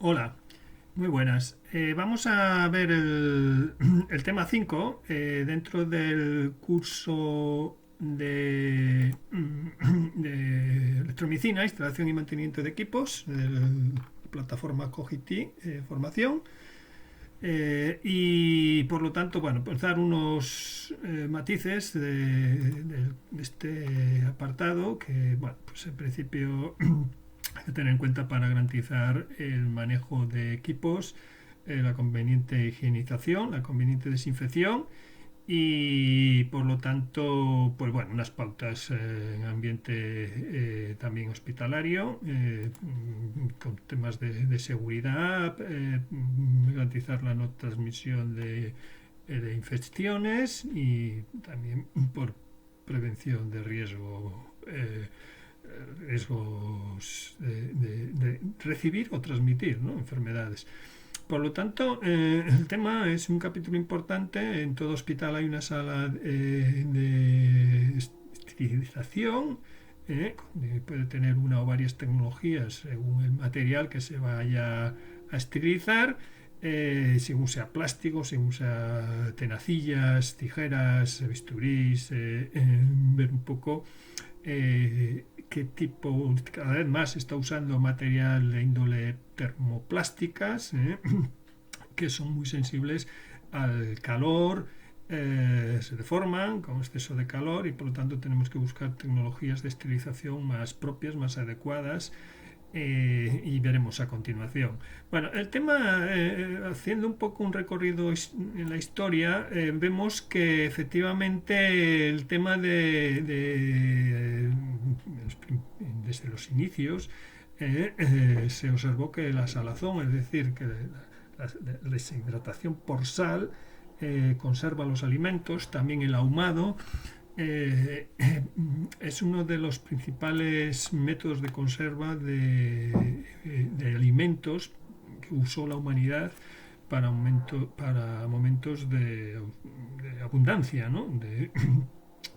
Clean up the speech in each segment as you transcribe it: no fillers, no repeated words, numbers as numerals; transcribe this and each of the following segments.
Hola, muy buenas. Vamos a ver el tema 5 dentro del curso de electromedicina, instalación y mantenimiento de equipos, de la plataforma Cogiti Formación. Y por lo tanto, bueno, pues dar unos matices de este apartado que, bueno, pues en principio hay que tener en cuenta para garantizar el manejo de equipos, la conveniente higienización, la conveniente desinfección y por lo tanto, pues bueno, unas pautas en ambiente también hospitalario, con temas de seguridad, garantizar la no transmisión de infecciones y también por prevención de riesgos de recibir o transmitir, ¿no?, enfermedades. Por lo tanto, el tema es un capítulo importante. En todo hospital hay una sala de esterilización. Puede tener una o varias tecnologías según el material que se vaya a esterilizar. Según sea plástico, según sea tenacillas, tijeras, bisturís, ver un poco qué tipo, cada vez más se está usando material de índole termoplásticas, que son muy sensibles al calor, se deforman con exceso de calor y por lo tanto tenemos que buscar tecnologías de esterilización más propias, más adecuadas, y veremos a continuación. Bueno, el tema, haciendo un poco un recorrido en la historia, vemos que efectivamente el tema desde los inicios se observó que la salazón, es decir, que la deshidratación por sal, conserva los alimentos, también el ahumado, es uno de los principales métodos de conserva de alimentos que usó la humanidad para momentos de abundancia, ¿no? Ya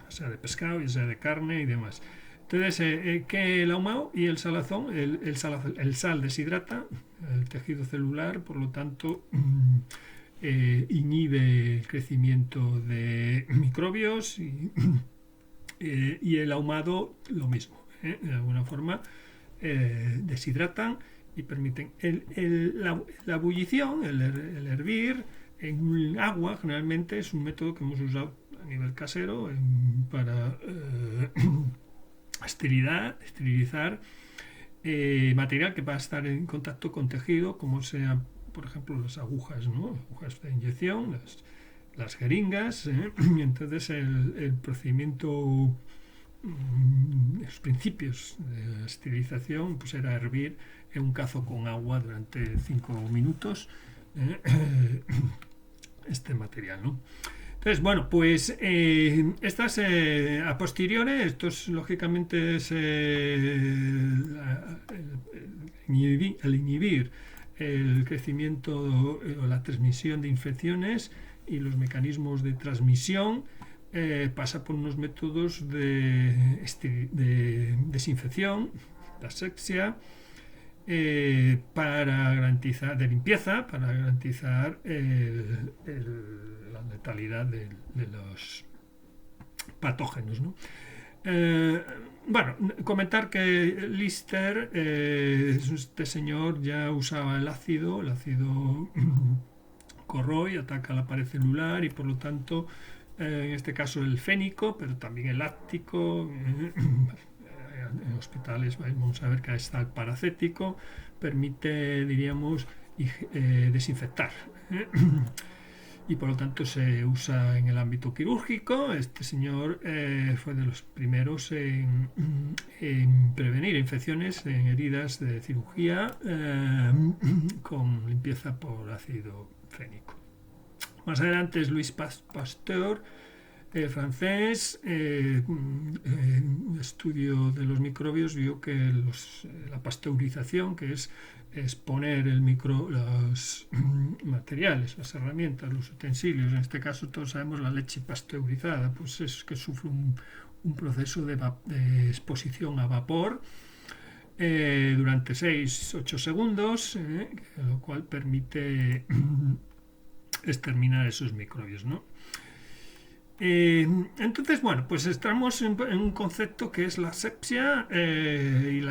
sea de pescado, ya sea de carne y demás. Entonces, que el ahumado y el salazón, el sal deshidrata el tejido celular, por lo tanto, inhibe el crecimiento de microbios y el ahumado lo mismo. De alguna forma deshidratan y permiten la ebullición, el hervir en agua. Generalmente es un método que hemos usado a nivel casero para esterilizar material que va a estar en contacto con tejido, como sea, por ejemplo, las agujas, ¿no? Agujas de inyección, las jeringas. Entonces el procedimiento, los principios de la esterilización, pues era hervir en un cazo con agua durante 5 minutos este material, ¿no? Entonces, bueno, pues estas a posteriori, esto es lógicamente es el inhibir el crecimiento o la transmisión de infecciones y los mecanismos de transmisión. Pasa por unos métodos de desinfección, de asepsia, para garantizar, de limpieza, para garantizar la letalidad de los patógenos, ¿no? Bueno, comentar que Lister, este señor ya usaba el ácido corroe, ataca la pared celular y por lo tanto, en este caso el fénico, pero también el láctico. En hospitales vamos a ver que está el paracético, permite, diríamos, desinfectar. Y por lo tanto se usa en el ámbito quirúrgico. Este señor fue de los primeros en prevenir infecciones en heridas de cirugía con limpieza por ácido fénico. Más adelante es Louis Pasteur, francés. Un estudio de los microbios vio que la pasteurización, que es exponer los materiales, las herramientas, los utensilios, en este caso todos sabemos la leche pasteurizada, pues es que sufre un proceso de exposición a vapor, durante 6-8 segundos, lo cual permite exterminar esos microbios, ¿no? Entonces, bueno, pues estamos en un concepto que es la asepsia y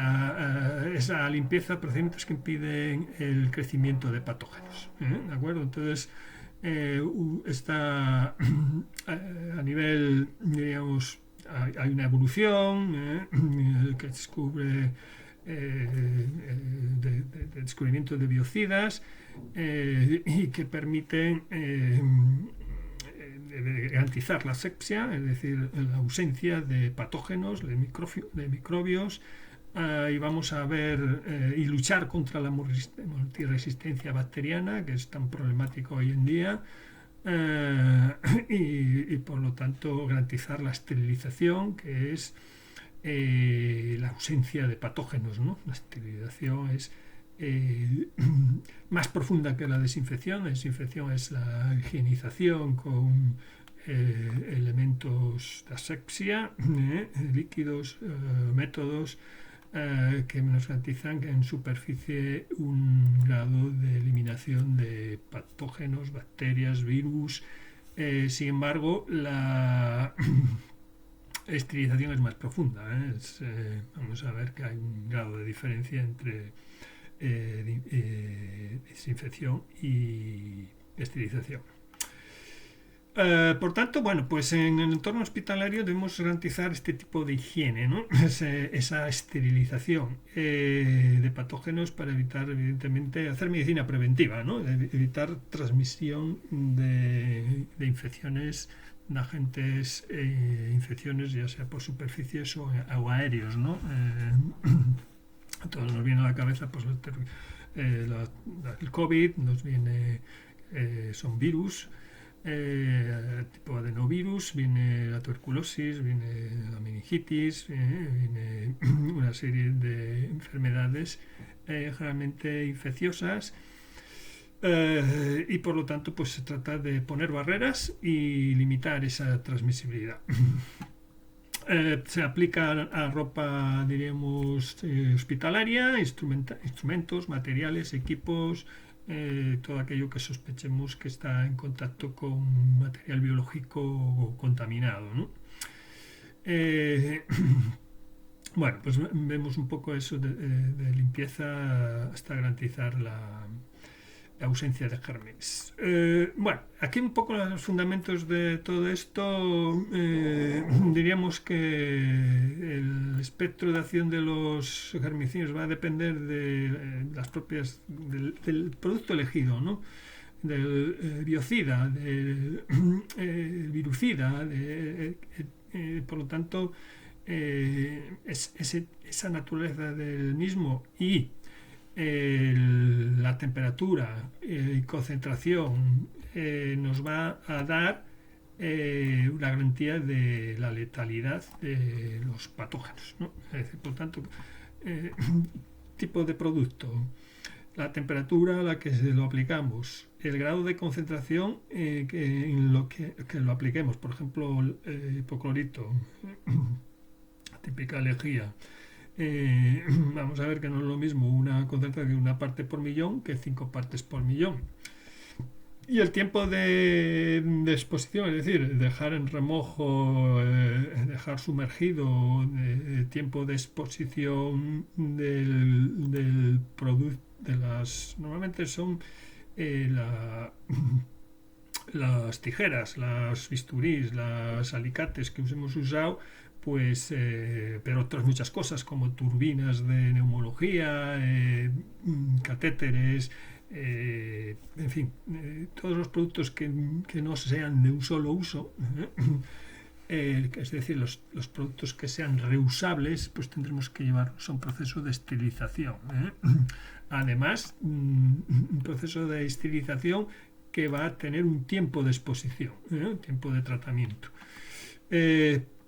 esa limpieza, procedimientos que impiden el crecimiento de patógenos. ¿De acuerdo? Entonces, está a nivel, diríamos, hay una evolución que descubre de descubrimiento de biocidas y que permiten garantizar la asepsia, es decir, la ausencia de patógenos, de microbios, y vamos a ver y luchar contra la multiresistencia bacteriana, que es tan problemático hoy en día, y por lo tanto garantizar la esterilización, que es la ausencia de patógenos, ¿no? La esterilización es más profunda que la desinfección. La desinfección es la higienización con elementos de asepsia, líquidos, métodos que nos garantizan en superficie un grado de eliminación de patógenos, bacterias, virus. Sin embargo, la esterilización es más profunda. Vamos a ver que hay un grado de diferencia entre desinfección y esterilización. Por tanto, bueno, pues en el entorno hospitalario debemos garantizar este tipo de higiene, ¿no? Esa esterilización de patógenos para evitar, evidentemente, hacer medicina preventiva, ¿no? Evitar transmisión de infecciones, de agentes, infecciones, ya sea por superficies o aéreos, ¿no? A todos nos viene a la cabeza pues, el COVID, nos viene, son virus, tipo adenovirus, viene la tuberculosis, viene la meningitis, viene una serie de enfermedades generalmente infecciosas, y por lo tanto pues se trata de poner barreras y limitar esa transmisibilidad. Se aplica a ropa, diríamos, hospitalaria, instrumentos, materiales, equipos, todo aquello que sospechemos que está en contacto con material biológico contaminado, ¿no? Bueno, pues vemos un poco eso de limpieza hasta garantizar la ausencia de gérmenes. Bueno, aquí un poco los fundamentos de todo esto, diríamos que el espectro de acción de los germicidas va a depender de las propias del producto elegido, ¿no? Del biocida, del virucida, por lo tanto, esa naturaleza del mismo y la temperatura y concentración nos va a dar una garantía de la letalidad de los patógenos, ¿no? Es decir, por tanto, tipo de producto, la temperatura a la que se lo aplicamos, el grado de concentración en lo que lo apliquemos, por ejemplo, hipoclorito, típica lejía. Vamos a ver que no es lo mismo una concentración de 1 parte por millón que 5 partes por millón. Y el tiempo de exposición, es decir, dejar en remojo, dejar sumergido, tiempo de exposición del producto, normalmente son las tijeras, las bisturís, los alicates que hemos usado, pues, pero otras muchas cosas como turbinas de neumología, catéteres, en fin, todos los productos que no sean de un solo uso, es decir, los productos que sean reusables, pues tendremos que llevarlos a un proceso de esterilización. Además, un proceso de esterilización que va a tener un tiempo de exposición, un tiempo de tratamiento.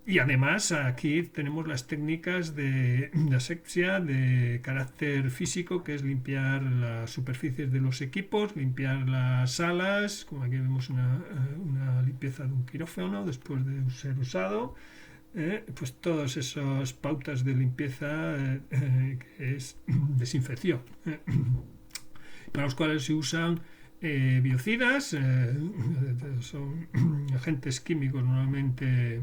Y además aquí tenemos las técnicas de asepsia de carácter físico, que es limpiar las superficies de los equipos, limpiar las salas, como aquí vemos una limpieza de un quirófano después de ser usado, pues todas esas pautas de limpieza que es desinfección, para los cuales se usan biocidas, son agentes químicos normalmente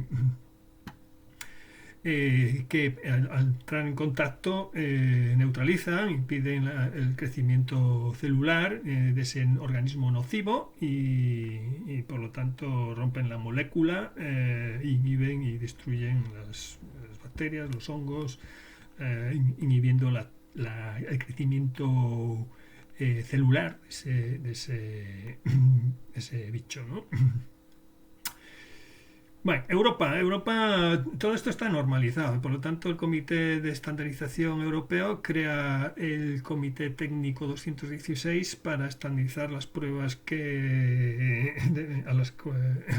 que al entrar en contacto neutralizan, impiden el crecimiento celular de ese organismo nocivo y por lo tanto rompen la molécula, inhiben y destruyen las bacterias, los hongos, inhibiendo el crecimiento celular de ese bicho, ¿no? Bueno, Europa, todo esto está normalizado, por lo tanto el Comité de Estandarización Europeo crea el Comité Técnico 216 para estandarizar las pruebas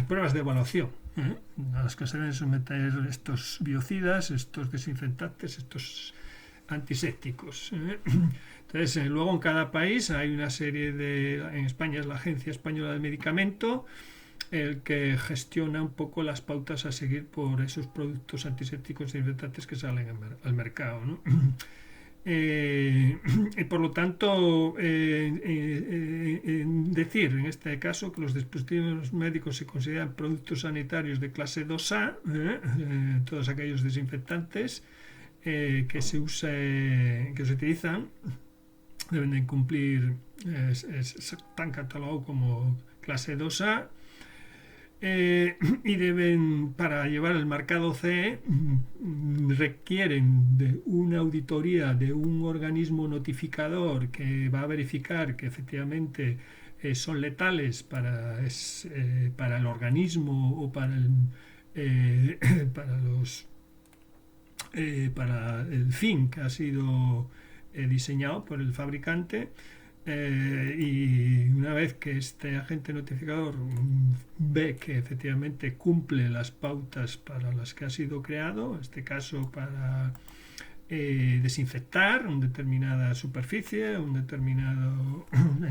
pruebas de evaluación, a las que se deben someter estos biocidas, estos desinfectantes, estos antisépticos. Entonces, luego en cada país hay una serie en España es la Agencia Española del Medicamento, el que gestiona un poco las pautas a seguir por esos productos antisépticos y desinfectantes que salen al mercado, ¿no? Y por lo tanto, decir en este caso que los dispositivos médicos se consideran productos sanitarios de clase 2A, todos aquellos desinfectantes que se utilizan deben de cumplir, están catalogados como clase 2A, y para llevar el marcado CE requieren de una auditoría de un organismo notificador que va a verificar que efectivamente son letales para el organismo o para el fin que ha sido diseñado por el fabricante. Y una vez que este agente notificador ve que efectivamente cumple las pautas para las que ha sido creado, en este caso para desinfectar una determinada superficie, en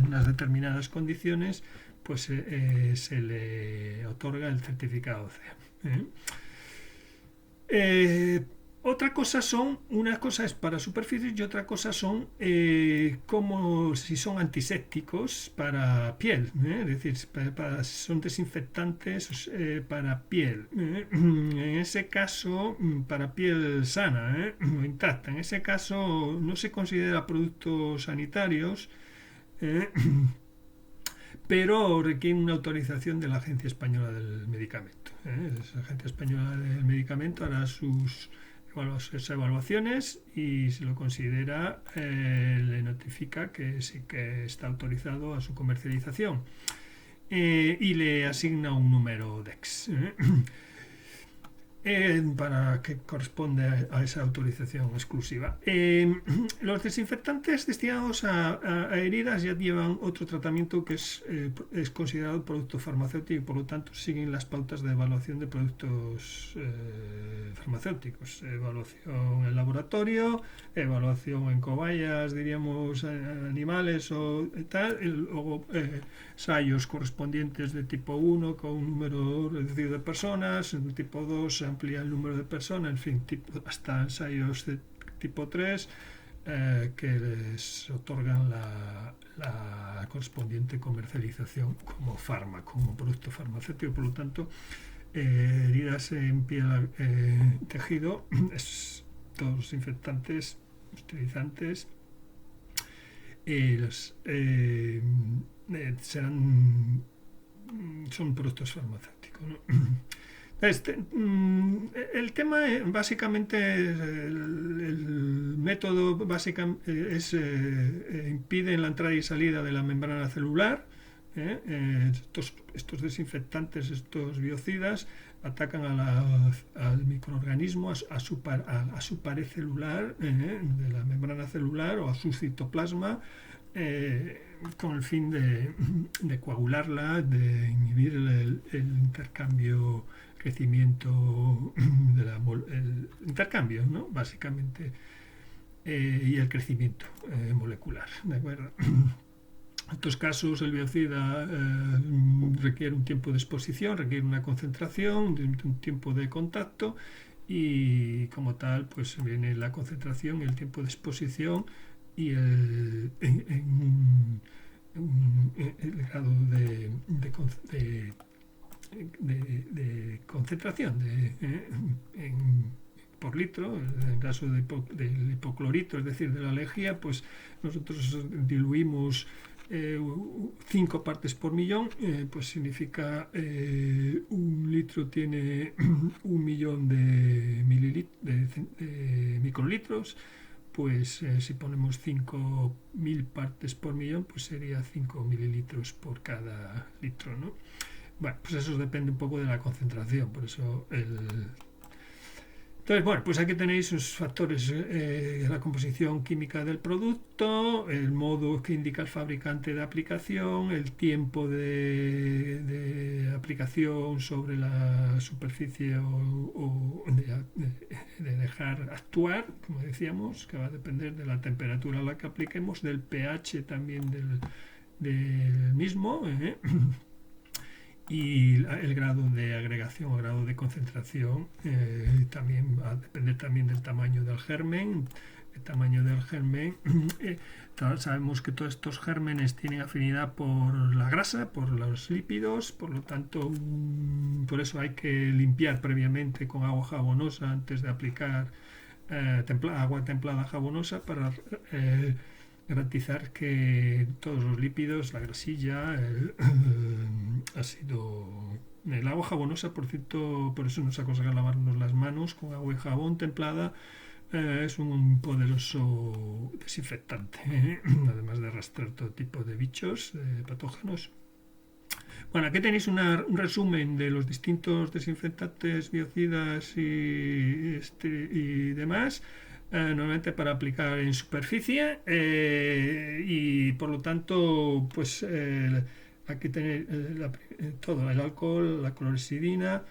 las determinadas condiciones, pues se le otorga el certificado CE. Una cosa es para superficies y otra cosa son como si son antisépticos para piel, es decir, son desinfectantes para piel. En ese caso, para piel sana o intacta, en ese caso no se considera productos sanitarios, pero requiere una autorización de la Agencia Española del Medicamento. La Agencia Española del Medicamento hará sus evaluaciones y si lo considera le notifica que sí que está autorizado a su comercialización y le asigna un número DEX para que corresponde a esa autorización exclusiva. Los desinfectantes destinados a heridas ya llevan otro tratamiento que es considerado producto farmacéutico y por lo tanto siguen las pautas de evaluación de productos farmacéuticos. Evaluación en laboratorio, evaluación en cobayas, diríamos, animales o tal, y luego ensayos correspondientes de tipo 1 con un número reducido de personas, en tipo 2 se amplía el número de personas, en fin, hasta ensayos de tipo 3 que les otorgan la correspondiente comercialización como fármaco, como producto farmacéutico. Por lo tanto, heridas en piel, tejido, todos los infectantes, esterilizantes, son productos farmacéuticos, ¿no? El tema básicamente el método básicamente impide la entrada y salida de la membrana celular. Estos desinfectantes, estos biocidas atacan al microorganismo, a su pared celular de la membrana celular o a su citoplasma, con el fin de coagularla, de inhibir el intercambio, crecimiento, el intercambio, ¿no? Básicamente, y el crecimiento molecular, ¿de acuerdo? En estos casos el biocida requiere un tiempo de exposición, requiere una concentración, un tiempo de contacto y como tal pues viene la concentración, el tiempo de exposición y el grado de concentración por litro. En el caso del hipoclorito, es decir, de la lejía, pues nosotros diluimos 5 partes por millón, pues significa un litro tiene 1.000.000 de microlitros. Pues si ponemos 5.000 partes por millón, pues sería 5 mililitros por cada litro, ¿no? Bueno, pues eso depende un poco de la concentración, por eso Entonces, bueno, pues aquí tenéis sus factores de la composición química del producto, el modo que indica el fabricante de aplicación, el tiempo de aplicación sobre la superficie o de dejar actuar, como decíamos, que va a depender de la temperatura a la que apliquemos, del pH también del mismo, y el grado de agregación o grado de concentración también va a depender también del tamaño del germen. El tamaño del germen, sabemos que todos estos gérmenes tienen afinidad por la grasa, por los lípidos, por lo tanto por eso hay que limpiar previamente con agua jabonosa antes de aplicar agua templada jabonosa para garantizar que todos los lípidos, la grasilla, el agua jabonosa, por cierto, por eso nos aconseja lavarnos las manos con agua y jabón templada. Es un poderoso desinfectante, además de arrastrar todo tipo de bichos, patógenos. Bueno, aquí tenéis un resumen de los distintos desinfectantes, biocidas y demás. Normalmente para aplicar en superficie y por lo tanto pues aquí tenéis todo, el alcohol, la clorexidina,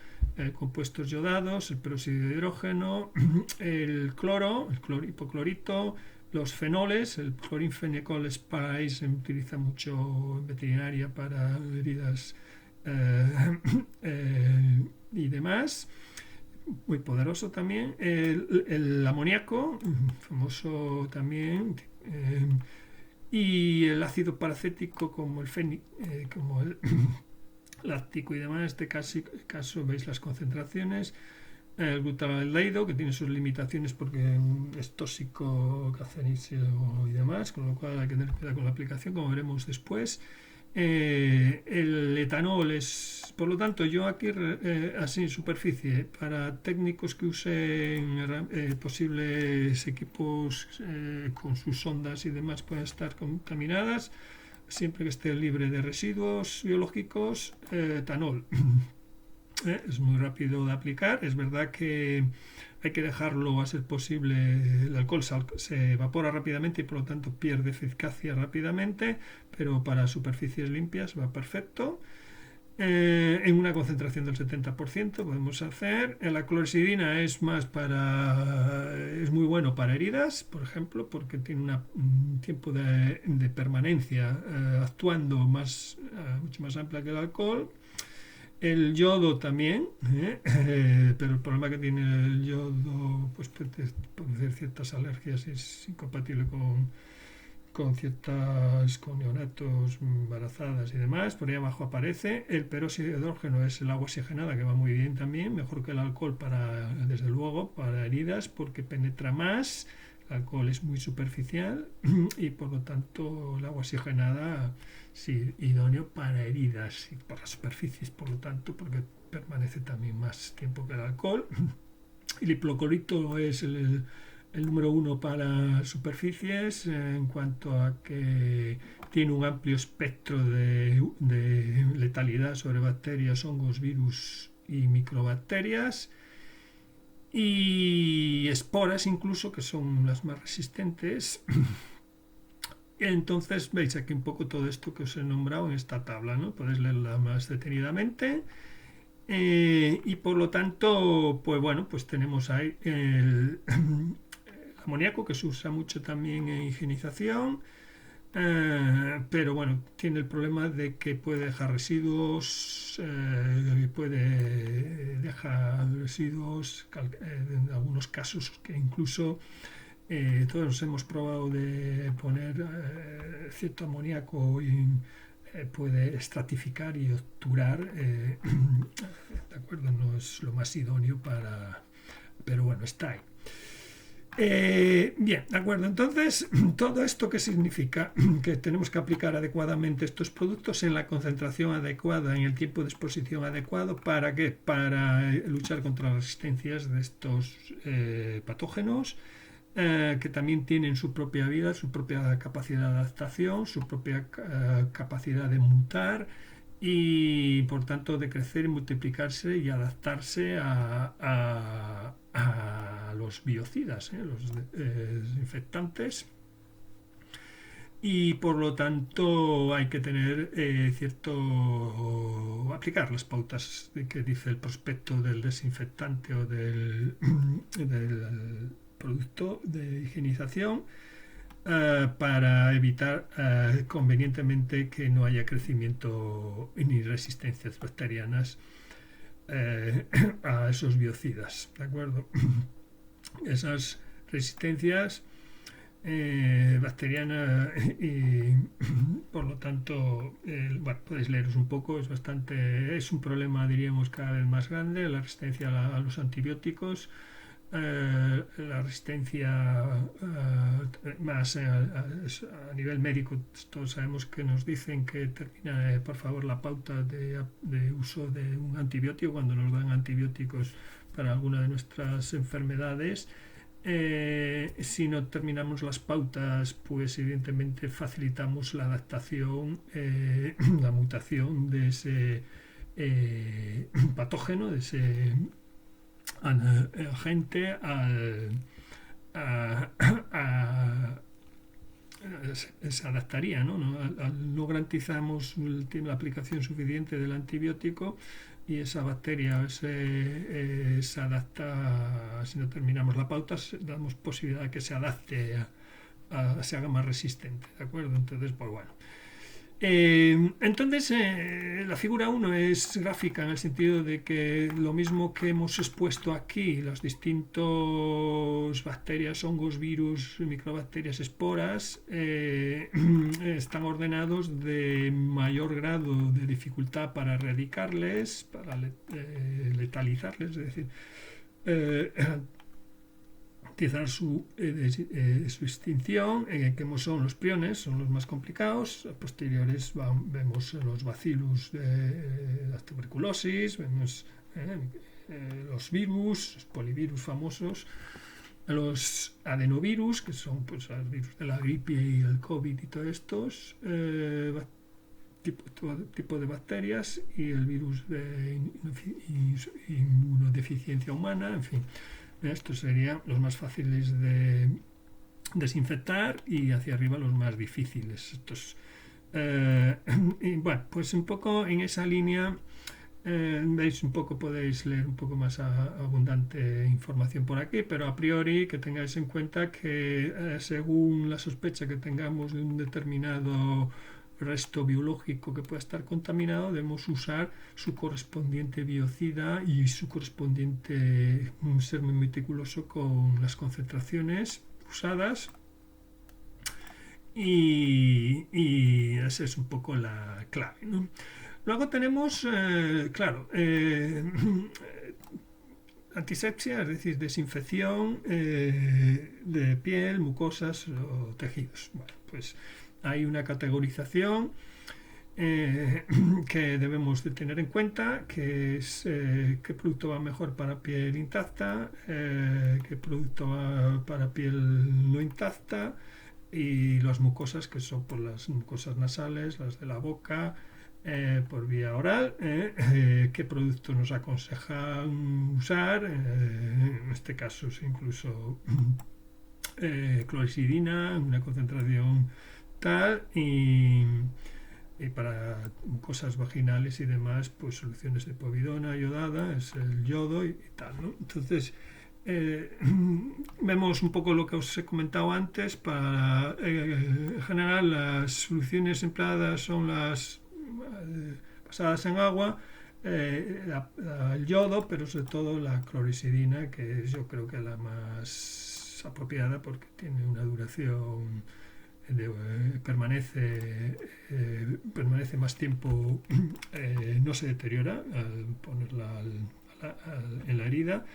compuestos yodados, el peróxido de hidrógeno, el cloro, hipoclorito, los fenoles, el clorinfenecol spray se utiliza mucho en veterinaria para heridas y demás, muy poderoso también. El amoníaco, famoso también, y el ácido paracético como el como el láctico y demás. En este caso veis las concentraciones. El glutaraldehído, que tiene sus limitaciones porque es tóxico, cancerígeno y demás, con lo cual hay que tener cuidado con la aplicación, como veremos después. El etanol es, por lo tanto, yo aquí así en superficie, para técnicos que usen posibles equipos con sus sondas y demás pueden estar contaminadas, siempre que esté libre de residuos biológicos, etanol. Es muy rápido de aplicar. Es verdad que hay que dejarlo a ser posible. El alcohol se evapora rápidamente y por lo tanto pierde eficacia rápidamente, pero para superficies limpias va perfecto. En una concentración del 70% podemos hacer. La clorexidina es muy bueno para heridas, por ejemplo, porque tiene un tiempo de permanencia actuando mucho más amplia que el alcohol. El yodo también, pero el problema que tiene el yodo pues puede producir ciertas alergias y es incompatible con neonatos, embarazadas y demás. Por ahí abajo aparece el peróxido de hidrógeno, es el agua oxigenada que va muy bien también, mejor que el alcohol desde luego para heridas porque penetra más. El alcohol es muy superficial y por lo tanto el agua oxigenada sí, idóneo para heridas y para superficies, por lo tanto, porque permanece también más tiempo que el alcohol. El hipoclorito es el número 1 para superficies en cuanto a que tiene un amplio espectro de letalidad sobre bacterias, hongos, virus y microbacterias y esporas incluso, que son las más resistentes. Entonces veis aquí un poco todo esto que os he nombrado en esta tabla, ¿no? Podéis leerla más detenidamente. Y por lo tanto, pues bueno, pues tenemos ahí el amoníaco, que se usa mucho también en higienización. pero bueno, tiene el problema de que puede dejar residuos, en algunos casos que incluso todos hemos probado de poner cierto amoníaco y puede estratificar y obturar, de acuerdo, no es lo más idóneo pero bueno, está ahí. Bien, de acuerdo. Entonces, ¿todo esto qué significa? Que tenemos que aplicar adecuadamente estos productos en la concentración adecuada, en el tiempo de exposición adecuado. ¿Para qué? Para luchar contra las resistencias de estos patógenos, que también tienen su propia vida, su propia capacidad de adaptación, su propia capacidad de mutar y por tanto de crecer y multiplicarse y adaptarse a los biocidas, los desinfectantes, y por lo tanto hay que tener aplicar las pautas que dice el prospecto del desinfectante o del producto de higienización, para evitar convenientemente que no haya crecimiento ni resistencias bacterianas a esos biocidas, ¿de acuerdo? Esas resistencias bacterianas y por lo tanto bueno, podéis leeros un poco, es un problema, diríamos, cada vez más grande, la resistencia a los antibióticos, la resistencia más a nivel médico. Todos sabemos que nos dicen que termina por favor la pauta de uso de un antibiótico cuando nos dan antibióticos para alguna de nuestras enfermedades. Si no terminamos las pautas, pues evidentemente facilitamos la adaptación, la mutación de ese patógeno, de ese agente se adaptaría, ¿no? No garantizamos la aplicación suficiente del antibiótico y esa bacteria se adapta. Si no terminamos la pauta, damos posibilidad de que se adapte se haga más resistente, ¿de acuerdo? Entonces, pues bueno. Entonces, la figura 1 es gráfica en el sentido de que lo mismo que hemos expuesto aquí, los distintos bacterias, hongos, virus, microbacterias, esporas, están ordenados de mayor grado de dificultad para erradicarles, para letalizarles, es decir, su extinción, que son los priones, son los más complicados. A posteriores vemos los bacillus de la tuberculosis, vemos los virus, los polivirus famosos, los adenovirus, que son pues, los virus de la gripe y el COVID y todos estos tipo de bacterias, y el virus de inmunodeficiencia humana, en fin. Estos serían los más fáciles de desinfectar y hacia arriba los más difíciles. Y bueno, pues un poco en esa línea, veis un poco, podéis leer un poco más abundante información por aquí, pero a priori que tengáis en cuenta que según la sospecha que tengamos de un determinado resto biológico que pueda estar contaminado, debemos usar su correspondiente biocida y su correspondiente, ser muy meticuloso con las concentraciones usadas, y esa es un poco la clave, ¿no? Luego tenemos, antisepsia, es decir, desinfección de piel, mucosas o tejidos. Bueno, pues hay una categorización que debemos de tener en cuenta, que es qué producto va mejor para piel intacta, qué producto va para piel no intacta, y las mucosas, que son por las mucosas nasales, las de la boca, por vía oral, qué productos nos aconsejan usar, en este caso es incluso clorexidina, una concentración tal, y para mucosas vaginales y demás, pues soluciones de povidona iodada, es el yodo y tal, ¿no? Entonces, vemos un poco lo que os he comentado antes. En general, las soluciones empleadas son las basadas en agua, el yodo, pero sobre todo la clorexidina, que yo creo que es la más apropiada porque tiene una duración permanece más tiempo, no se deteriora al ponerla en la herida,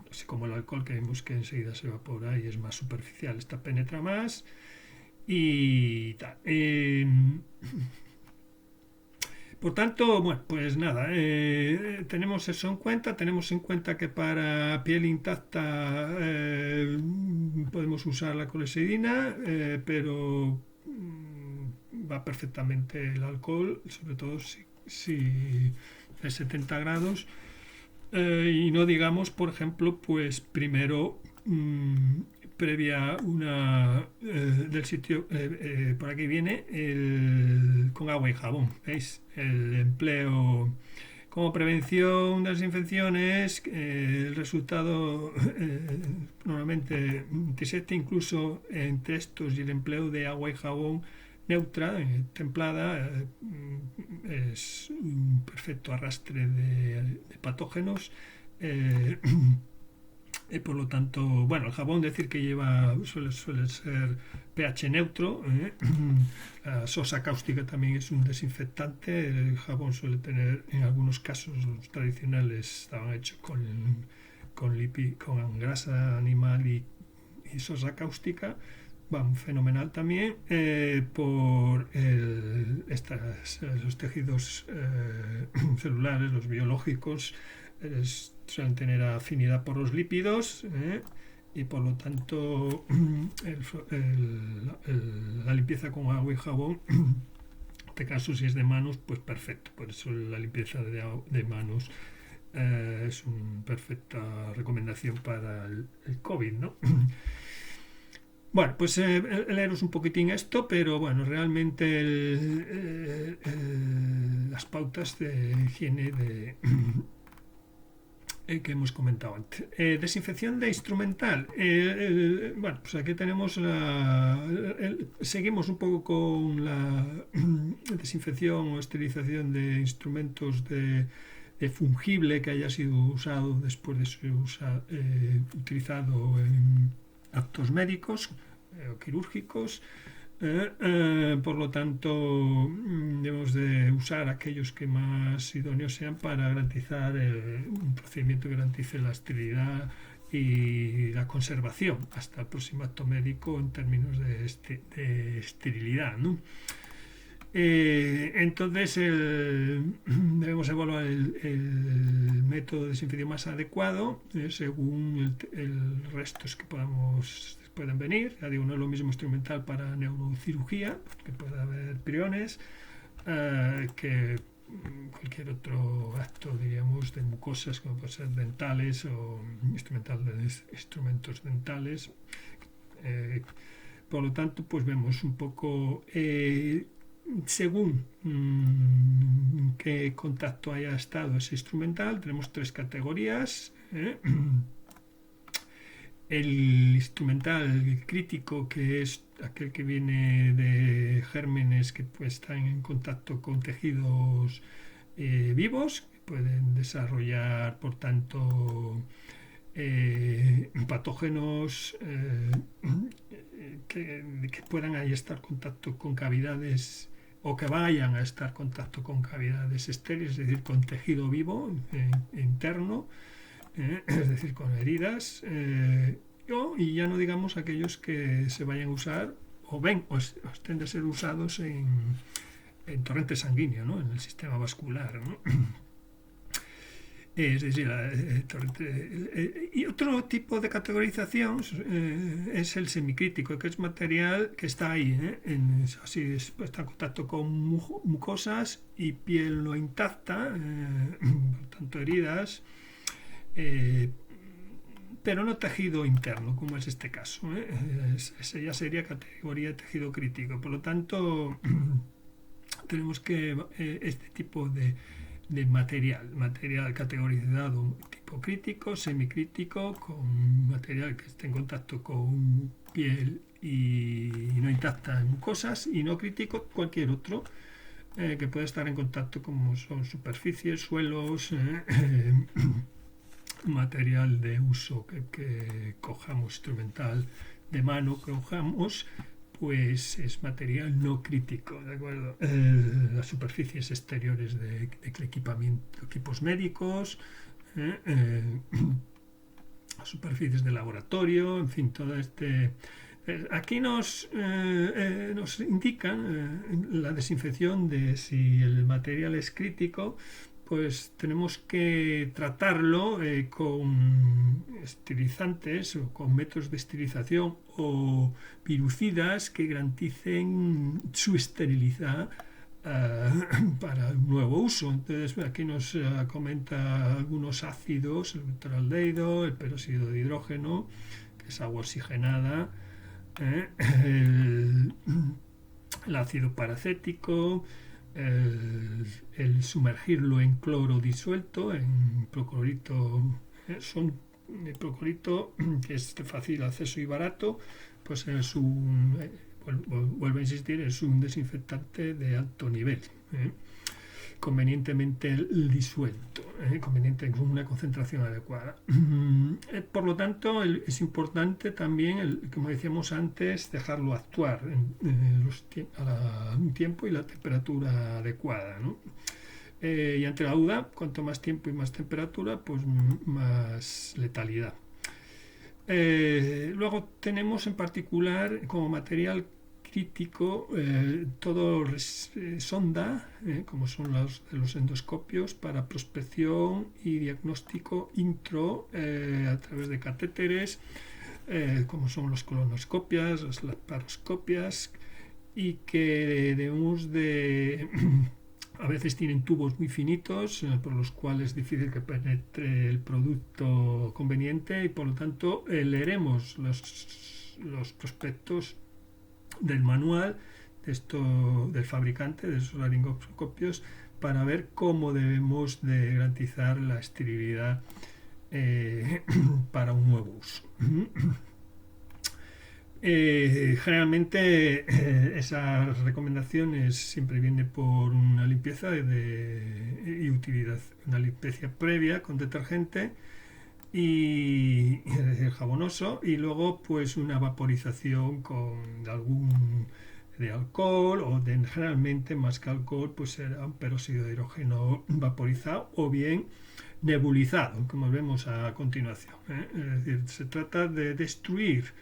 así como el alcohol, que vemos que enseguida se evapora y es más superficial. Esta penetra más y tal. Por tanto, bueno, pues nada, tenemos eso en cuenta. Tenemos en cuenta que para piel intacta podemos usar la clorexidina, pero va perfectamente el alcohol, sobre todo si es 70 grados. Y no digamos, por ejemplo, pues primero previa una del sitio, por aquí viene con agua y jabón, ¿veis? El empleo como prevención de las infecciones, el resultado normalmente antiséptico, incluso entre estos y el empleo de agua y jabón neutra, templada, es un perfecto arrastre de patógenos. Por lo tanto, bueno, el jabón decir que suele ser pH neutro. La sosa cáustica también es un desinfectante. El jabón suele tener, en algunos casos, los tradicionales estaban hechos con grasa animal y sosa cáustica. Van fenomenal también por los tejidos celulares, los biológicos. Suelen tener afinidad por los lípidos, y por lo tanto la limpieza con agua y jabón, en este caso si es de manos, pues perfecto. Por eso la limpieza de manos es una perfecta recomendación para el COVID, ¿no? Bueno, pues leeros un poquitín esto, pero bueno, realmente las pautas de higiene que hemos comentado antes. Desinfección de instrumental. Bueno, pues aquí tenemos seguimos un poco con la desinfección o esterilización de instrumentos de fungible que haya sido usado después de ser utilizado en actos médicos o quirúrgicos. Por lo tanto, debemos de usar aquellos que más idóneos sean para garantizar un procedimiento que garantice la esterilidad y la conservación hasta el próximo acto médico en términos de esterilidad, ¿no? Entonces debemos evaluar el método de desinfección más adecuado según el restos que pueden venir. Ya digo, no es lo mismo instrumental para neurocirugía, porque puede haber priones, que cualquier otro acto, diríamos, de mucosas, como pueden ser dentales o instrumentos dentales. Por lo tanto, pues vemos un poco según qué contacto haya estado ese instrumental. Tenemos 3 categorías. El instrumental crítico, que es aquel que viene de gérmenes que pues, están en contacto con tejidos vivos, que pueden desarrollar, por tanto, patógenos que puedan ahí estar en contacto con cavidades o que vayan a estar en contacto con cavidades estériles, es decir, con tejido vivo interno, es decir, con heridas, y ya no digamos aquellos que se vayan a usar o estén de ser usados en torrente sanguíneo, ¿no? En el sistema vascular, ¿no? Es decir, y otro tipo de categorización es el semicrítico, que es material que está ahí, está en contacto con mucosas y piel no intacta, por tanto heridas, pero no tejido interno, como es este caso. Ese ya sería categoría de tejido crítico. Por lo tanto, tenemos que este tipo de de material categorizado tipo crítico, semicrítico, con material que esté en contacto con piel y no intacta en mucosas, y no crítico, cualquier otro que pueda estar en contacto, como son superficies, suelos, material de uso que cojamos, instrumental de mano que cojamos, pues es material no crítico, ¿de acuerdo? Las superficies exteriores de equipamiento, equipos médicos, las superficies de laboratorio, en fin, todo este... Aquí nos indican la desinfección de si el material es crítico, pues tenemos que tratarlo con esterilizantes o con métodos de esterilización o virucidas que garanticen su esterilidad para un nuevo uso. Entonces aquí nos comenta algunos ácidos, el butyraldehído, el peróxido de hidrógeno, que es agua oxigenada, el ácido paracético, el sumergirlo en cloro disuelto, en proclorito, son proclorito, que es de fácil acceso y barato, pues es un, vuelvo a insistir, es un desinfectante de alto nivel, convenientemente disuelto, conveniente con una concentración adecuada. Por lo tanto, es importante también, como decíamos antes, dejarlo actuar a un tiempo y la temperatura adecuada, ¿no? Y ante la duda, cuanto más tiempo y más temperatura, pues más letalidad. Luego tenemos en particular como material crítico todo sonda, como son los endoscopios para prospección y diagnóstico intro a través de catéteres, como son los colonoscopias, las laparoscopias, y que debemos de... A veces tienen tubos muy finitos por los cuales es difícil que penetre el producto conveniente, y por lo tanto leeremos los prospectos del manual del fabricante de esos laringoscopios para ver cómo debemos de garantizar la esterilidad para un nuevo uso. Generalmente esas recomendaciones siempre vienen por una limpieza y utilidad, una limpieza previa con detergente y es decir, jabonoso, y luego pues una vaporización con algún de alcohol, o generalmente más que alcohol pues será un peróxido de hidrógeno vaporizado o bien nebulizado, como vemos a continuación, Es decir, se trata de destruir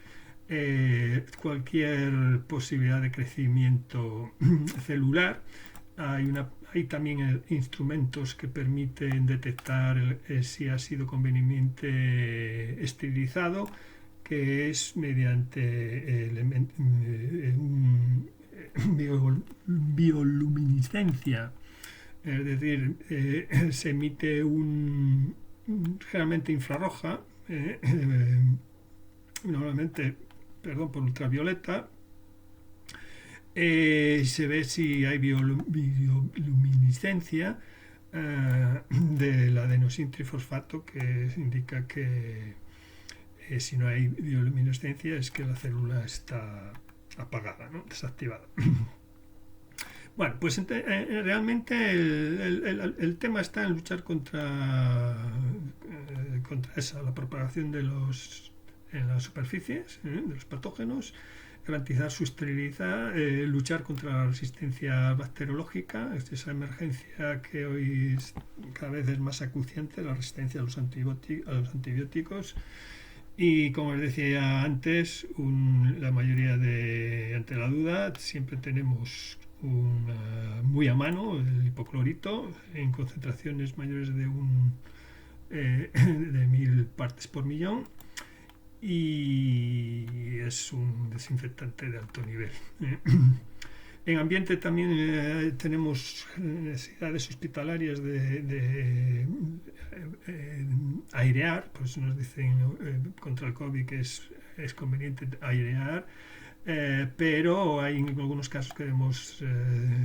cualquier posibilidad de crecimiento celular. Hay también instrumentos que permiten detectar si ha sido convenientemente esterilizado, que es mediante bioluminiscencia, es decir, se emite generalmente infrarroja, normalmente, por ultravioleta. Se ve si hay bioluminiscencia del adenosintrifosfato, que indica que si no hay bioluminiscencia es que la célula está apagada, ¿no? Desactivada. Bueno, pues realmente el tema está en luchar contra la propagación en las superficies de los patógenos, garantizar su esterilidad, luchar contra la resistencia bacteriológica, esa emergencia que hoy cada vez es más acuciante, la resistencia a los antibióticos. Y como les decía antes, la mayoría ante la duda siempre tenemos muy a mano el hipoclorito en concentraciones mayores de 1000 partes por millón, y es un desinfectante de alto nivel. En ambiente también tenemos necesidades hospitalarias de airear, pues nos dicen contra el COVID que es conveniente airear pero hay en algunos casos que debemos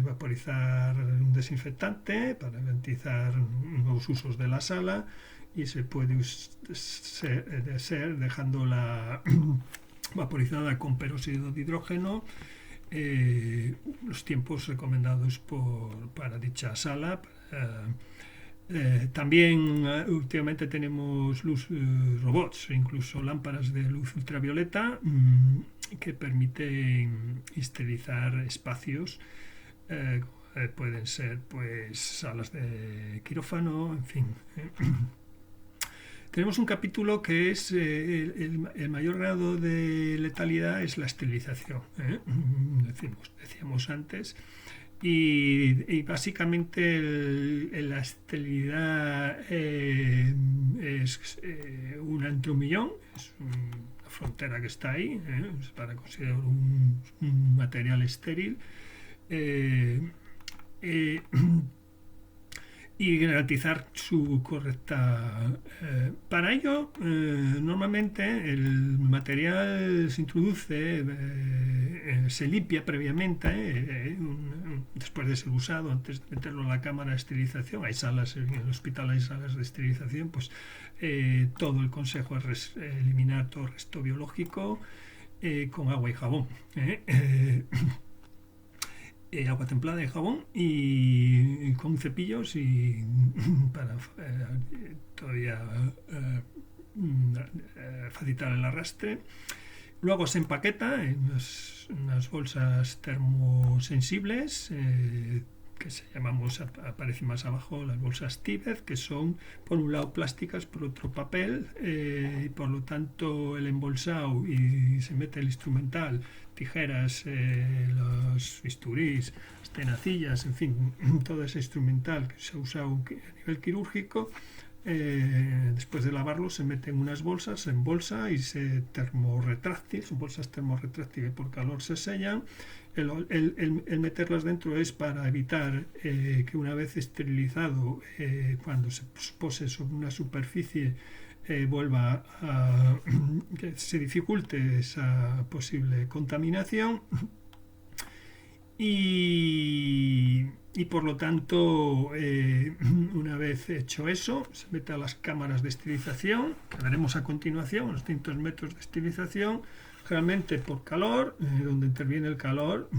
vaporizar un desinfectante para garantizar nuevos usos de la sala y se puede ser dejándola vaporizada con peróxido de hidrógeno los tiempos recomendados para dicha sala. También últimamente tenemos robots, incluso lámparas de luz ultravioleta que permiten esterilizar espacios. Pueden ser pues salas de quirófano, en fin. Tenemos un capítulo que es el mayor grado de letalidad es la esterilización, decíamos antes. Y básicamente la esterilidad es una entre un millón, es una frontera que está ahí, es para considerar un material estéril. Y garantizar su correcta... para ello, normalmente el material se introduce, se limpia previamente, después de ser usado, antes de meterlo en la cámara de esterilización. Hay salas, en el hospital hay salas de esterilización, pues todo el consejo es eliminar todo el resto biológico con agua y jabón. Agua templada y jabón y con cepillos y para todavía facilitar el arrastre. Luego se empaqueta en unas bolsas termosensibles que llamamos, aparece más abajo, las bolsas Tíbet, que son por un lado plásticas, por otro papel, y por lo tanto el embolsado y se mete el instrumental, tijeras, los bisturís, las tenacillas, en fin, todo ese instrumental que se ha usado a nivel quirúrgico. Después de lavarlo se mete en unas bolsas, se embolsa y se termorretráctil, son bolsas termorretráctiles, por calor se sellan. El meterlas dentro es para evitar que una vez esterilizado, cuando se pose sobre una superficie, vuelva a que se dificulte esa posible contaminación. Y por lo tanto, una vez hecho eso, se mete a las cámaras de esterilización, que veremos a continuación, los distintos métodos de esterilización, generalmente por calor, donde interviene el calor,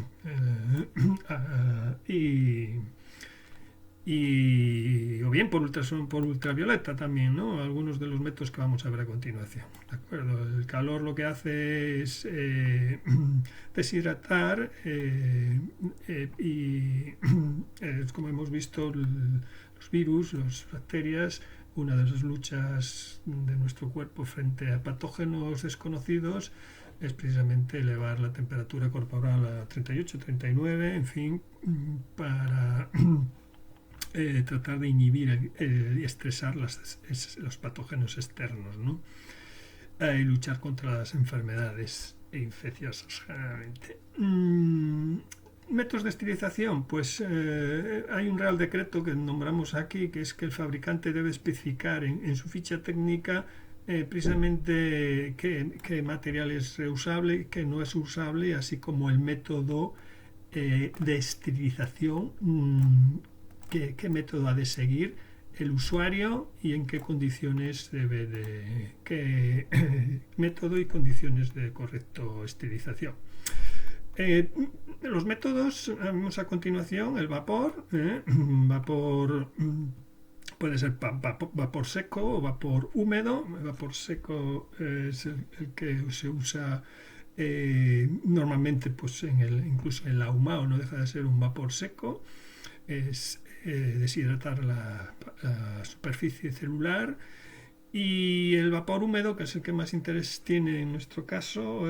o bien por ultravioleta también, ¿no? Algunos de los métodos que vamos a ver a continuación. ¿De acuerdo? El calor lo que hace es deshidratar y como hemos visto, los virus, las bacterias, una de las luchas de nuestro cuerpo frente a patógenos desconocidos es precisamente elevar la temperatura corporal a 38, 39, en fin, para tratar de inhibir y estresar los patógenos externos, ¿no? Y luchar contra las enfermedades infecciosas generalmente. Métodos de esterilización, pues hay un Real Decreto que nombramos aquí, que es que el fabricante debe especificar en su ficha técnica precisamente qué material es reusable, qué no es usable, así como el método de esterilización, qué método ha de seguir el usuario y en qué condiciones qué método y condiciones de correcto esterilización. Los métodos, vemos a continuación el vapor. Vapor puede ser vapor seco o vapor húmedo. El vapor seco es el que se usa normalmente, pues incluso en el ahumado no deja de ser un vapor seco. Es deshidratar la superficie celular. Y el vapor húmedo, que es el que más interés tiene en nuestro caso,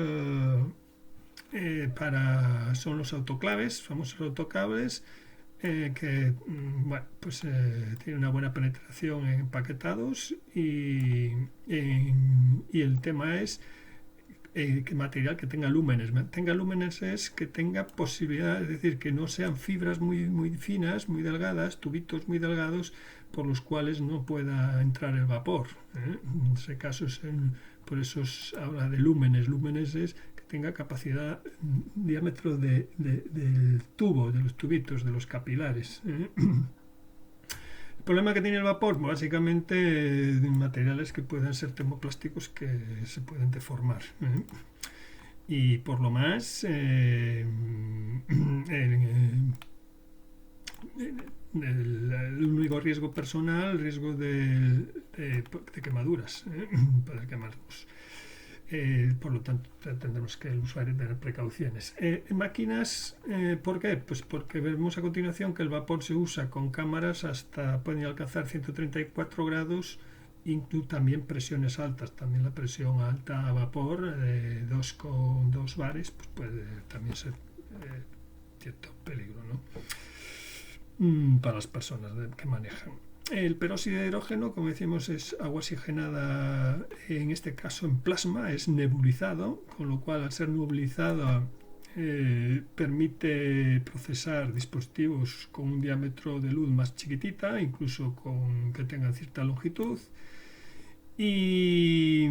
son los autoclaves, famosos autoclaves, que pues tienen una buena penetración en empaquetados y el tema es que material que tenga lúmenes. Tenga lúmenes es que tenga posibilidad, es decir, que no sean fibras muy finas, muy delgadas, tubitos muy delgados por los cuales no pueda entrar el vapor. En ese caso por eso habla de lúmenes. Lúmenes es que tenga capacidad, diámetro del tubo, de los tubitos, de los capilares. El problema que tiene el vapor, básicamente, materiales que puedan ser termoplásticos que se pueden deformar. Y por lo más, el único riesgo personal, el riesgo de quemaduras, poder quemarnos. Por lo tanto, tendremos que el usuario tener precauciones. Máquinas, ¿por qué? Pues porque vemos a continuación que el vapor se usa con cámaras hasta pueden alcanzar 134 grados, incluso también presiones altas. También la presión alta a vapor de 2,2 bares pues puede también ser cierto peligro, ¿no? Para las personas que manejan. El peróxido de hidrógeno, como decimos, es agua oxigenada, en este caso en plasma, es nebulizado, con lo cual al ser nebulizado permite procesar dispositivos con un diámetro de luz más chiquitita, incluso con que tengan cierta longitud. Y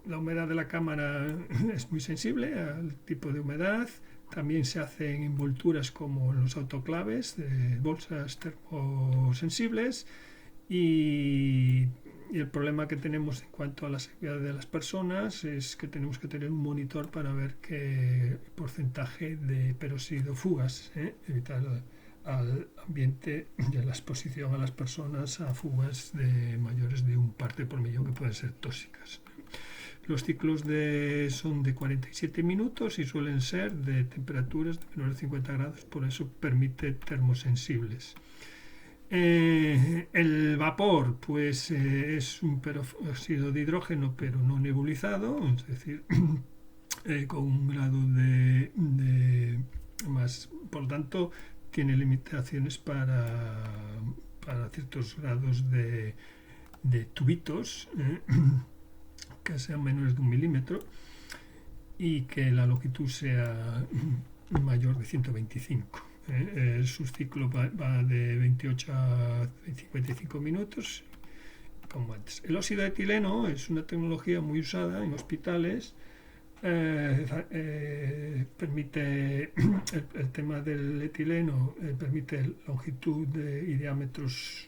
la humedad de la cámara es muy sensible al tipo de humedad. También se hacen envolturas como en los autoclaves, de bolsas termosensibles, y el problema que tenemos en cuanto a la seguridad de las personas es que tenemos que tener un monitor para ver qué porcentaje de peróxido fugas, evitar al ambiente y la exposición a las personas a fugas de mayores de un parte por millón que pueden ser tóxicas. Los ciclos son de 47 minutos y suelen ser de temperaturas de menor de 50 grados, por eso permite termosensibles. El vapor pues es un peróxido de hidrógeno pero no nebulizado, es decir, con un grado de más, por lo tanto tiene limitaciones para ciertos grados de tubitos, que sean menores de 1 milímetro y que la longitud sea mayor de 125. Su ciclo va de 28 a 55 minutos, como antes. El óxido de etileno es una tecnología muy usada en hospitales. Permite el tema del etileno, permite longitud y diámetros,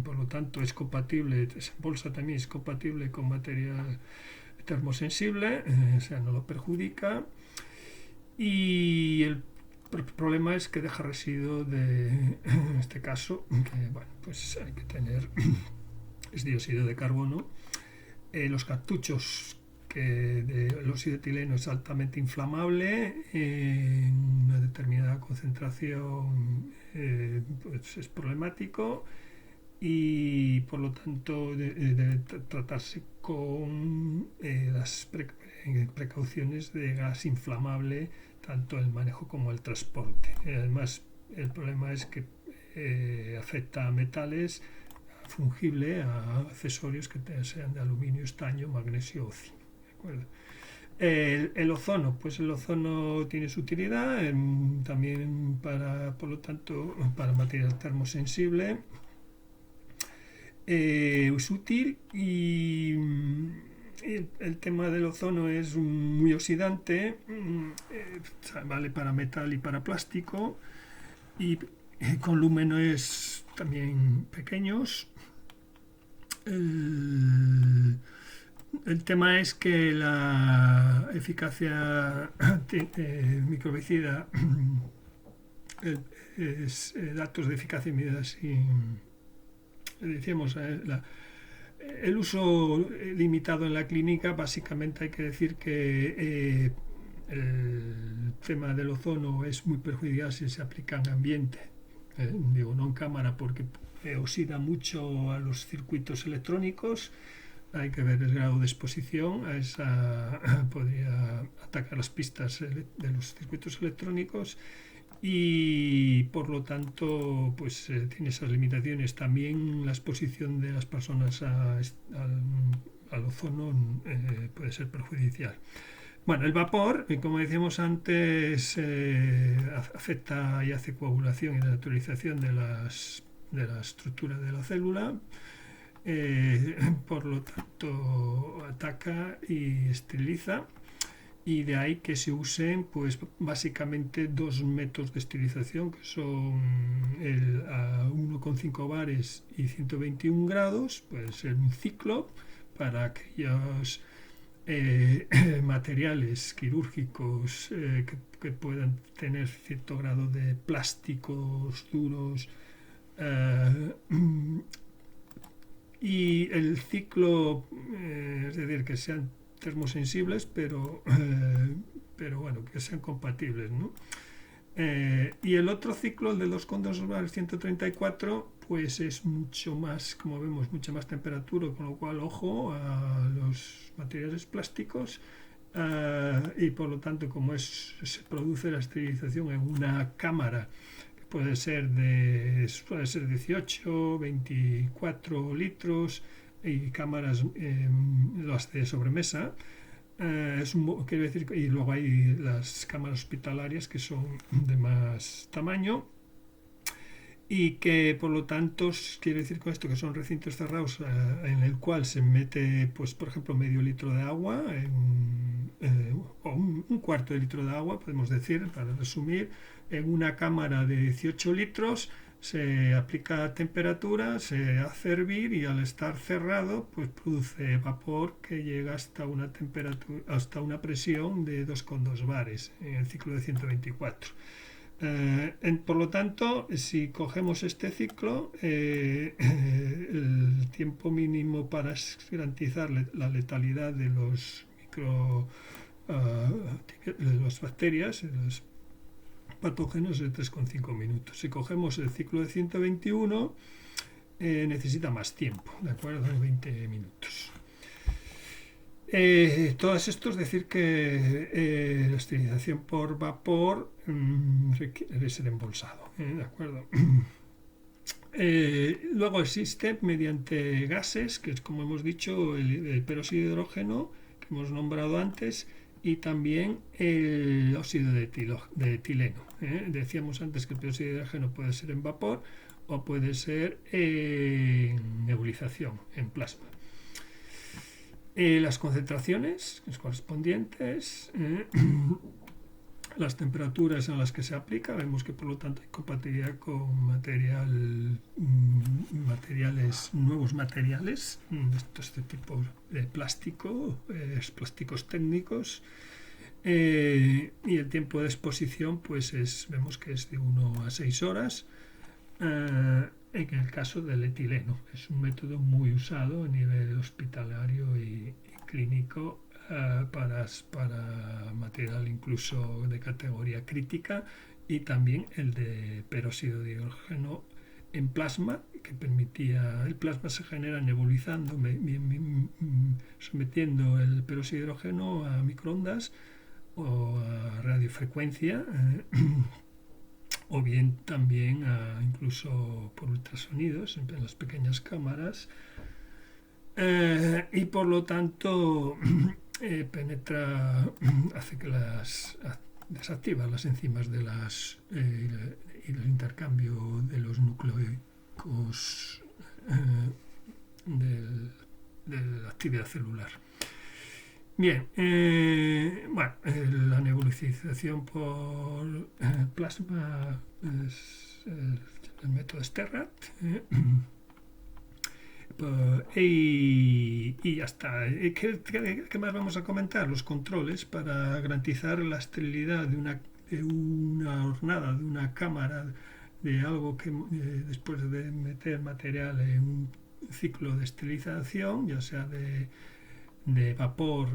por lo tanto es compatible, esa bolsa también es compatible con material termosensible, o sea, no lo perjudica. Y el problema es que deja residuo en este caso, que bueno, pues hay que tener, es dióxido de carbono. Los cartuchos el óxido de etileno es altamente inflamable, en una determinada concentración pues es problemático, y por lo tanto debe tratarse con las precauciones de gas inflamable, tanto el manejo como el transporte. Además, el problema es que afecta a metales, a fungible, a accesorios que sean de aluminio, estaño, magnesio o zinc. El ozono, pues el ozono tiene su utilidad también por lo tanto, para material termosensible. Es útil, y el tema del ozono es muy oxidante, vale para metal y para plástico, y con lúmenes también pequeños. El tema es que la eficacia microbicida, datos de eficacia medidas decíamos, el uso limitado en la clínica. Básicamente hay que decir que el tema del ozono es muy perjudicial si se aplica en ambiente, digo no en cámara, porque oxida mucho a los circuitos electrónicos. Hay que ver el grado de exposición podría atacar las pistas de los circuitos electrónicos, y por lo tanto pues tiene esas limitaciones. También la exposición de las personas al ozono puede ser perjudicial. Bueno, el vapor, como decíamos antes, afecta y hace coagulación y naturalización de la estructura de la célula. por lo tanto ataca y esteriliza, y de ahí que se usen pues básicamente dos métodos de esterilización, que son el a 1,5 bares y 121 grados, puede ser un ciclo para aquellos materiales quirúrgicos que puedan tener cierto grado de plásticos duros, y el ciclo, es decir, que sean termosensibles, pero bueno, que sean compatibles, ¿no? Y el otro ciclo, el de 2,2 bares 134, pues es mucho más, como vemos, mucha más temperatura, con lo cual ojo a los materiales plásticos, y por lo tanto, como se produce la esterilización en una cámara que puede ser 18, 24 litros, y cámaras, las de sobremesa, quiero decir, y luego hay las cámaras hospitalarias que son de más tamaño, y que por lo tanto quiere decir con esto que son recintos cerrados, en el cual se mete, pues por ejemplo, medio litro de agua, o un cuarto de litro de agua, podemos decir, para resumir, en una cámara de 18 litros. Se aplica temperatura, se hace hervir, y al estar cerrado pues produce vapor que llega hasta una temperatura, hasta una presión de 2,2 bares en el ciclo de 124. Por lo tanto, si cogemos este ciclo, el tiempo mínimo para garantizar la letalidad de los de las bacterias, los patógenos, de 3,5 minutos. Si cogemos el ciclo de 121, necesita más tiempo, ¿de acuerdo? 20 minutos. Todas esto es decir que la esterilización por vapor requiere ser embolsado, ¿de acuerdo? Luego existe mediante gases, que es, como hemos dicho, el peróxido de hidrógeno que hemos nombrado antes, y también el óxido de etileno. Decíamos antes que el peróxido de hidrógeno puede ser en vapor o puede ser en nebulización, en plasma. Las concentraciones correspondientes, las temperaturas a las que se aplica, vemos que por lo tanto hay compatibilidad con nuevos materiales de este tipo de plástico, plásticos técnicos, y el tiempo de exposición pues vemos que es de 1 a 6 horas. En el caso del etileno, es un método muy usado a nivel hospitalario y clínico, para material incluso de categoría crítica, y también el de peróxido de hidrógeno en plasma, que permitía, el plasma se genera nebulizando, sometiendo el peróxido de hidrógeno a microondas o a radiofrecuencia, o bien también incluso por ultrasonidos en las pequeñas cámaras, y por lo tanto penetra, hace que desactiva las enzimas de y el intercambio de los nucleicos de la actividad celular. Bien, la nebulización por plasma es el método Sterrat, y ya está. ¿Qué más vamos a comentar? Los controles para garantizar la esterilidad de una hornada, de una cámara, de algo que después de meter material en un ciclo de esterilización, ya sea de vapor,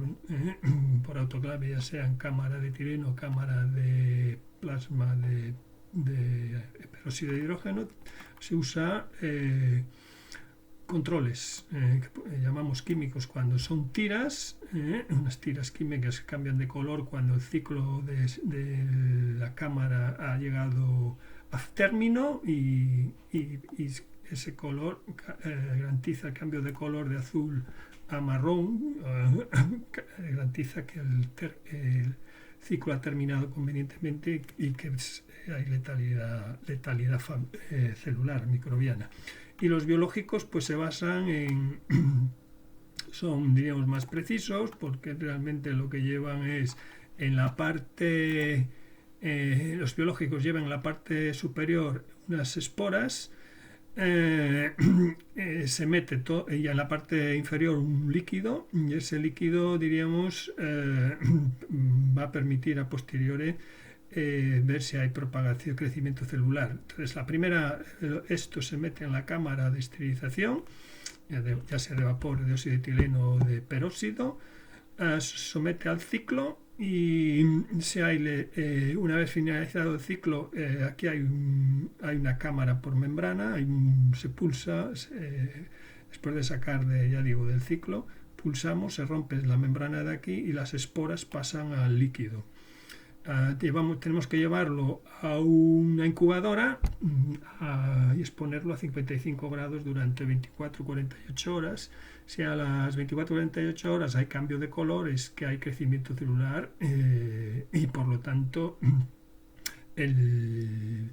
por autoclave, ya sea en cámara de etileno o cámara de plasma de peróxido de hidrógeno, se usa controles que llamamos químicos cuando son tiras, unas tiras químicas que cambian de color cuando el ciclo de la cámara ha llegado a término, y ese color garantiza el cambio de color de azul a marrón, garantiza que el ciclo ha terminado convenientemente y que hay letalidad celular microbiana. Y los biológicos pues se basan en son, diríamos, más precisos porque realmente lo que llevan es en la parte, los biológicos llevan en la parte superior unas esporas, se mete y en la parte inferior un líquido y ese líquido, diríamos, va a permitir a posteriori ver si hay propagación, crecimiento celular. Entonces, esto se mete en la cámara de esterilización, ya sea de vapor, de óxido de etileno o de peróxido, se somete al ciclo y una vez finalizado el ciclo, aquí hay una cámara por membrana, se pulsa, después de sacar del ciclo, pulsamos, se rompe la membrana de aquí y las esporas pasan al líquido. Tenemos que llevarlo a una incubadora y exponerlo a 55 grados durante 24-48 horas. Si a las 24-48 horas hay cambio de color, es que hay crecimiento celular y por lo tanto el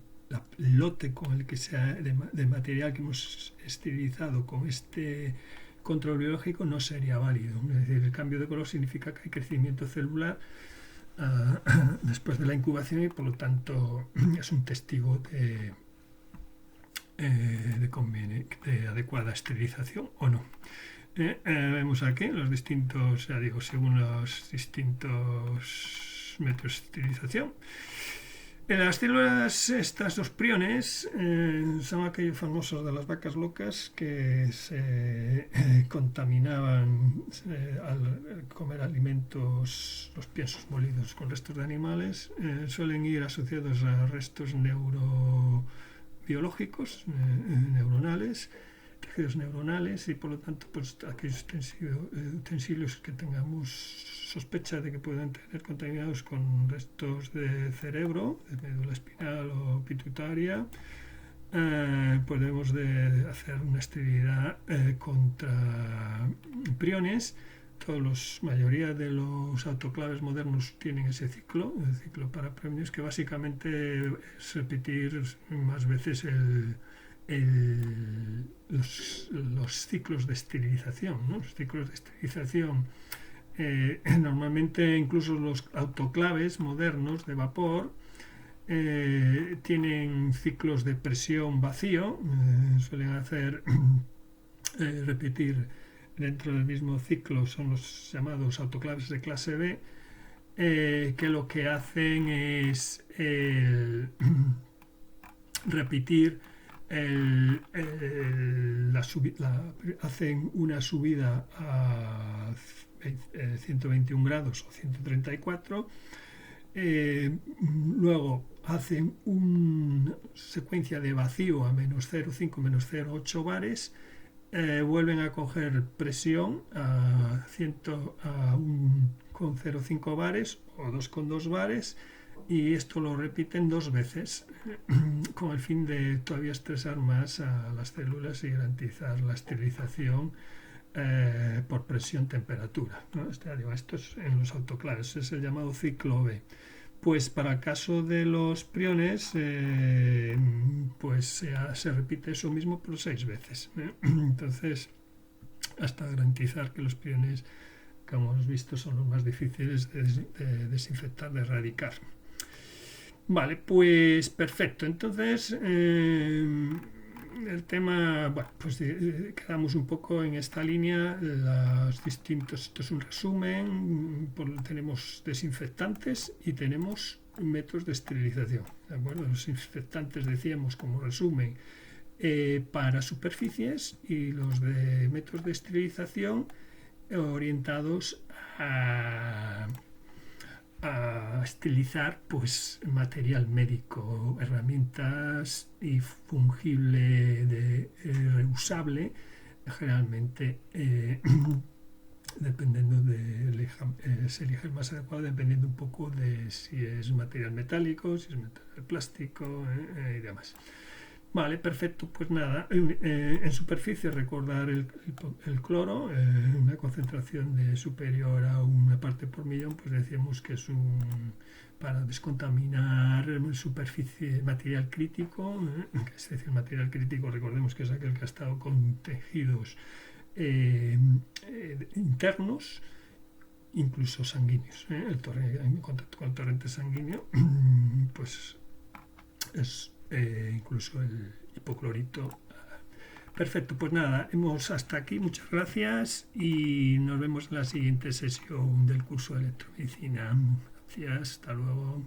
lote con el que de material que hemos esterilizado con este control biológico no sería válido. Es decir, el cambio de color significa que hay crecimiento celular después de la incubación y por lo tanto es un testigo de adecuada esterilización o no. Vemos aquí los distintos, ya digo, según los distintos métodos de esterilización. Las células, los priones, son aquellos famosos de las vacas locas que se contaminaban al comer alimentos, los piensos molidos con restos de animales. Suelen ir asociados a restos neurobiológicos, neuronales, tejidos neuronales, y por lo tanto pues aquellos utensilios que tengamos sospecha de que puedan tener contaminados con restos de cerebro, de médula espinal o pituitaria, podemos hacer una esterilidad contra priones. Mayoría de los autoclaves modernos tienen ese ciclo, el ciclo para priones, que básicamente es repetir más veces los ciclos de esterilización, ¿no? Los ciclos de esterilización, normalmente incluso los autoclaves modernos de vapor tienen ciclos de presión vacío, suelen hacer repetir dentro del mismo ciclo, son los llamados autoclaves de clase B, que lo que hacen es repetir hacen una subida a 121 grados o 134, luego hacen una secuencia de vacío a menos 0,5, menos 0,8 bares, vuelven a coger presión a 1,05 bares o 2,2 bares, y esto lo repiten 2 veces con el fin de todavía estresar más a las células y garantizar la esterilización por presión-temperatura, ¿no? Esto es en los autoclaves, es el llamado ciclo B. Pues para el caso de los priones, pues se repite eso mismo por 6 veces. Entonces, hasta garantizar que los priones, como hemos visto, son los más difíciles de desinfectar, de erradicar. Vale, pues perfecto. Entonces, el tema, bueno, pues quedamos un poco en esta línea, esto es un resumen, tenemos desinfectantes y tenemos métodos de esterilización, ¿de acuerdo? Los desinfectantes decíamos como resumen para superficies, y los de métodos de esterilización orientados a esterilizar pues material médico, herramientas y fungible, reusable, generalmente dependiendo se elige el más adecuado dependiendo un poco de si es material metálico, si es material plástico y demás. Vale, perfecto, pues nada, en superficie recordar el cloro, una concentración superior a una parte parte por millón, pues decíamos que es para descontaminar superficie, material crítico, es decir, material crítico, recordemos que es aquel que ha estado con tejidos internos, incluso sanguíneos. En contacto con el torrente sanguíneo, pues es incluso el hipoclorito. Perfecto, pues nada, hemos hasta aquí, muchas gracias y nos vemos en la siguiente sesión del curso de electromedicina. Gracias, hasta luego.